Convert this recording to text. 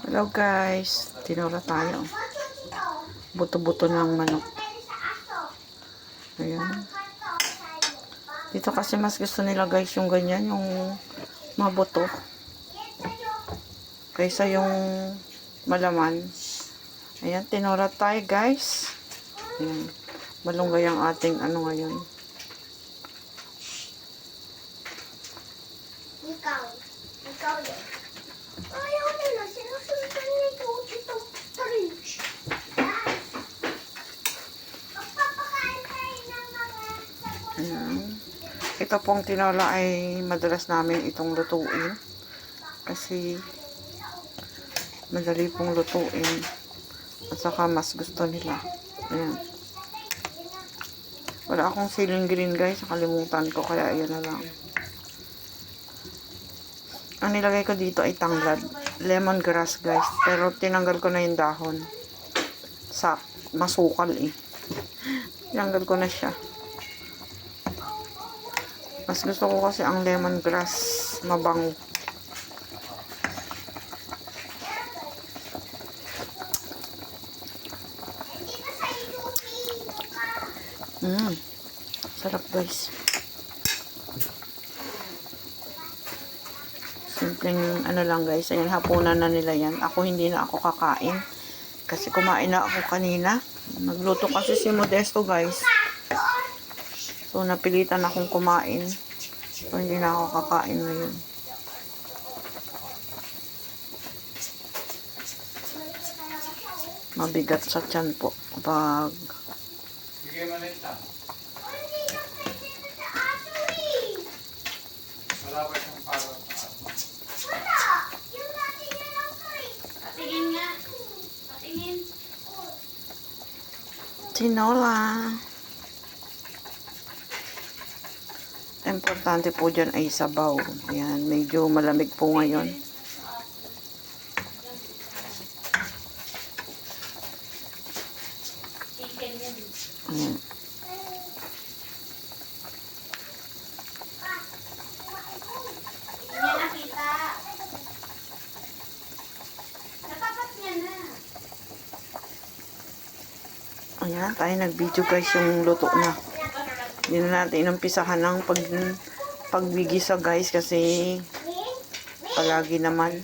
Hello guys, tinula tayo. Buto-buto ng manok. Ayan. Dito kasi mas gusto nila guys yung ganyan, yung mabuto. Kaysa yung malaman. Ayan, tinula tayo guys. Ayan. Malunggay ang ating ano ngayon. Ikaw yun. Ayaw nila, sinusundan nito itong fridge. Magpapakain tayo ng mga sabon. Ayan. Ito pong tinola ay madalas namin itong lutuin. Kasi madali pong lutuin. At saka mas gusto nila. Ayan. Wala akong siling green guys. Nakalimutan ko. Kaya ayan na lang. Ang nilagay ko dito ay tanglad. Lemongrass guys. Pero tinanggal ko na yung dahon. Masukal eh. Tinanggal ko na siya. Mas gusto ko kasi ang lemongrass. Mabango. Sarap guys. Simpleng ano lang guys. Ayan, hapunan na nila yan. Ako hindi na ako kakain. Kasi kumain na ako kanina. Nagluto kasi si Modesto guys. So napilitan akong kumain. So hindi na ako kakain ngayon. Mabigat sa tiyan po. Kapag Bigay mo na ito. Hindi na pwede sa aso eh. Wala ba siyang para sa aso? Wala. Yung natin yan ang fridge. Patingin nga. Patingin. tinola. Importante po dyan ay sabaw. Ayan, medyo malamig po ngayon. Chicken yan. Ayan. Hindi niya nakita. Natapat niya na. Ayan, tayo nag-video guys yung luto na. Hindi na natin inumpisahan ng pagbigisa guys kasi palagi naman